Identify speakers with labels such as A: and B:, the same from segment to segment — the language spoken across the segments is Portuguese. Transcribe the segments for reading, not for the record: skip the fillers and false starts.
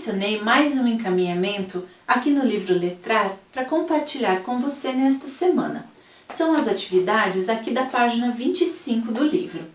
A: selecionei mais um encaminhamento aqui no livro Letrar para compartilhar com você nesta semana. São as atividades aqui da página 25 do livro.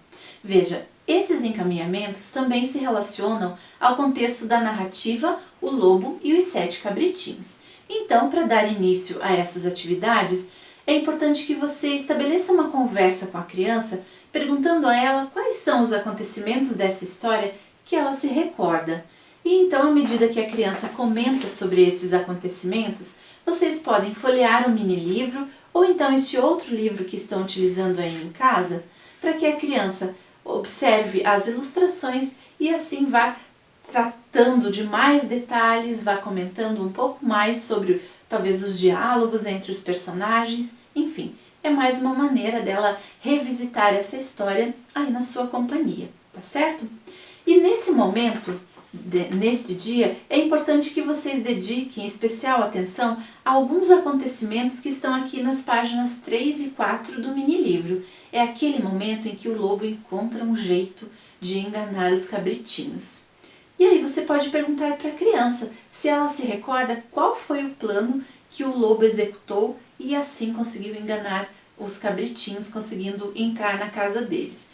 A: Veja, esses encaminhamentos também se relacionam ao contexto da narrativa O Lobo e os Sete Cabritinhos. Então, para dar início a essas atividades, é importante que você estabeleça uma conversa com a criança, perguntando a ela quais são os acontecimentos dessa história que ela se recorda. E então, à medida que a criança comenta sobre esses acontecimentos, vocês podem folhear o mini-livro ou então este outro livro que estão utilizando aí em casa, para que a criança observe as ilustrações e assim vá tratando de mais detalhes, vá comentando um pouco mais sobre talvez os diálogos entre os personagens, enfim, é mais uma maneira dela revisitar essa história aí na sua companhia, tá certo? E nesse momento, neste dia, é importante que vocês dediquem especial atenção a alguns acontecimentos que estão aqui nas páginas 3 e 4 do mini-livro. É aquele momento em que o lobo encontra um jeito de enganar os cabritinhos. E aí você pode perguntar para a criança se ela se recorda qual foi o plano que o lobo executou e assim conseguiu enganar os cabritinhos, conseguindo entrar na casa deles.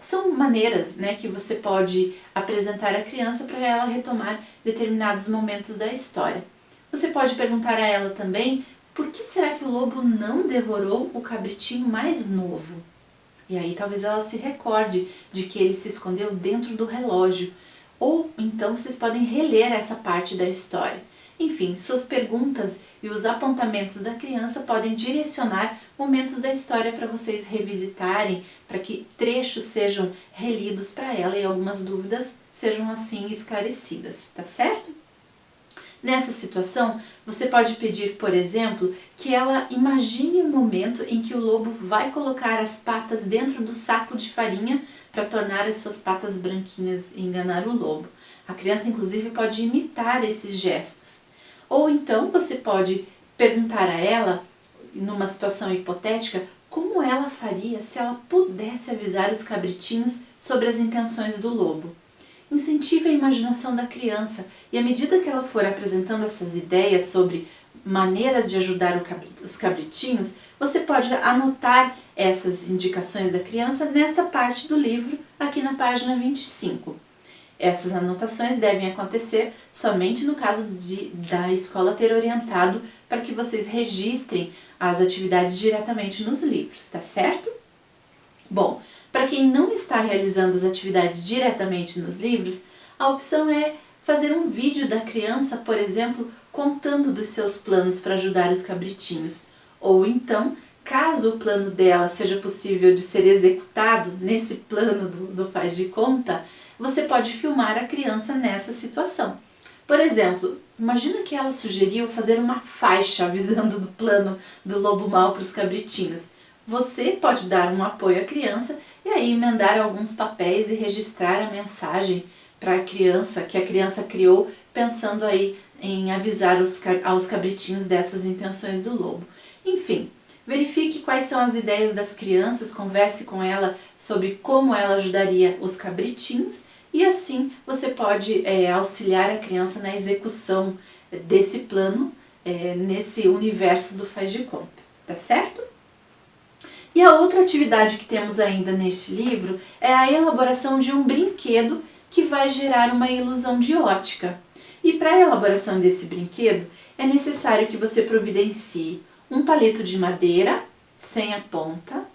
A: São maneiras, que você pode apresentar à criança para ela retomar determinados momentos da história. Você pode perguntar a ela também por que será que o lobo não devorou o cabritinho mais novo? E aí talvez ela se recorde de que ele se escondeu dentro do relógio. Ou então vocês podem reler essa parte da história. Enfim, suas perguntas e os apontamentos da criança podem direcionar momentos da história para vocês revisitarem, para que trechos sejam relidos para ela e algumas dúvidas sejam assim esclarecidas, tá certo? Nessa situação, você pode pedir, por exemplo, que ela imagine um momento em que o lobo vai colocar as patas dentro do saco de farinha para tornar as suas patas branquinhas e enganar o lobo. A criança, inclusive, pode imitar esses gestos. Ou então você pode perguntar a ela, numa situação hipotética, como ela faria se ela pudesse avisar os cabritinhos sobre as intenções do lobo. Incentive a imaginação da criança e à medida que ela for apresentando essas ideias sobre maneiras de ajudar os cabritinhos, você pode anotar essas indicações da criança nesta parte do livro, aqui na página 25. Essas anotações devem acontecer somente no caso da escola ter orientado para que vocês registrem as atividades diretamente nos livros, tá certo? Bom, para quem não está realizando as atividades diretamente nos livros, a opção é fazer um vídeo da criança, por exemplo, contando dos seus planos para ajudar os cabritinhos. Ou então, caso o plano dela seja possível de ser executado nesse plano do faz de conta, você pode filmar a criança nessa situação. Por exemplo, imagina que ela sugeriu fazer uma faixa avisando do plano do lobo mau para os cabritinhos. Você pode dar um apoio à criança e aí emendar alguns papéis e registrar a mensagem para a criança, que a criança criou, pensando aí em avisar aos cabritinhos dessas intenções do lobo. Enfim, verifique quais são as ideias das crianças, converse com ela sobre como ela ajudaria os cabritinhos e assim você pode auxiliar a criança na execução desse plano, nesse universo do faz de conta, tá certo? E a outra atividade que temos ainda neste livro é a elaboração de um brinquedo que vai gerar uma ilusão de ótica. E para a elaboração desse brinquedo é necessário que você providencie um palito de madeira sem a ponta,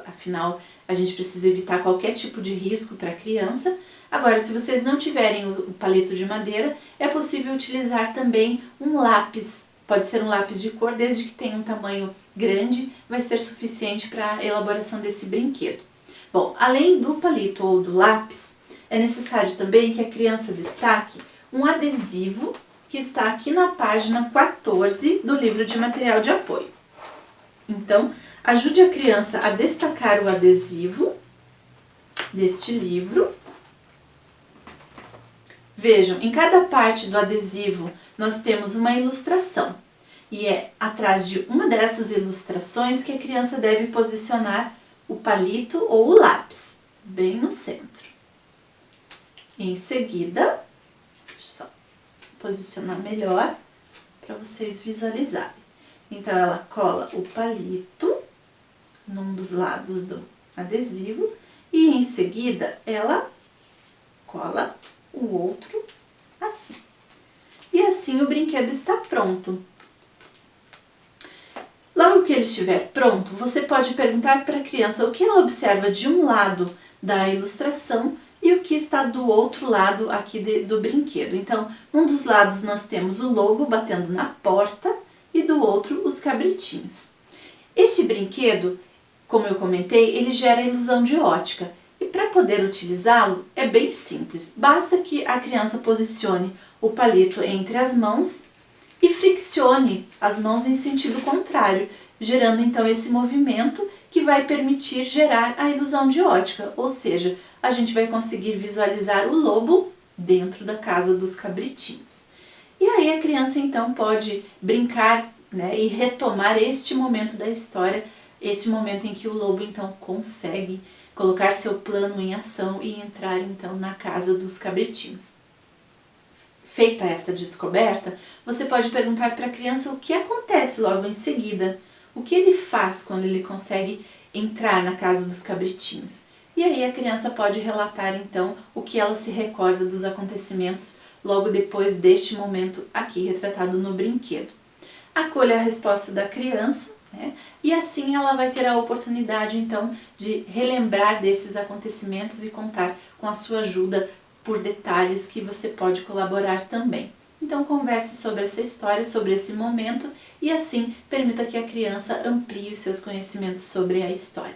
A: Afinal, a gente precisa evitar qualquer tipo de risco para a criança. Agora, se vocês não tiverem o palito de madeira, é possível utilizar também um lápis. Pode ser um lápis de cor, desde que tenha um tamanho grande, vai ser suficiente para a elaboração desse brinquedo. Bom, além do palito ou do lápis, é necessário também que a criança destaque um adesivo que está aqui na página 14 do livro de material de apoio. Então, ajude a criança a destacar o adesivo deste livro. Vejam, em cada parte do adesivo nós temos uma ilustração. E é atrás de uma dessas ilustrações que a criança deve posicionar o palito ou o lápis, bem no centro. Em seguida, posicionar melhor para vocês visualizarem. Então, ela cola o palito num dos lados do adesivo e em seguida ela cola o outro assim. E assim o brinquedo está pronto. Logo que ele estiver pronto, você pode perguntar para a criança o que ela observa de um lado da ilustração e o que está do outro lado aqui do brinquedo. Então, num dos lados nós temos o lobo batendo na porta e do outro os cabritinhos. Este brinquedo, como eu comentei, ele gera ilusão de ótica. E para poder utilizá-lo é bem simples. Basta que a criança posicione o palito entre as mãos e friccione as mãos em sentido contrário, gerando então esse movimento que vai permitir gerar a ilusão de ótica, ou seja, a gente vai conseguir visualizar o lobo dentro da casa dos cabritinhos. E aí a criança então pode brincar, né, e retomar este momento da história, esse momento em que o lobo então consegue colocar seu plano em ação e entrar então na casa dos cabritinhos. Feita essa descoberta, você pode perguntar para a criança o que acontece logo em seguida, o que ele faz quando ele consegue entrar na casa dos cabritinhos. E aí a criança pode relatar então o que ela se recorda dos acontecimentos logo depois deste momento aqui retratado no brinquedo. Acolha a resposta da criança, né? E assim ela vai ter a oportunidade então de relembrar desses acontecimentos e contar com a sua ajuda por detalhes que você pode colaborar também. Então converse sobre essa história, sobre esse momento e assim permita que a criança amplie os seus conhecimentos sobre a história.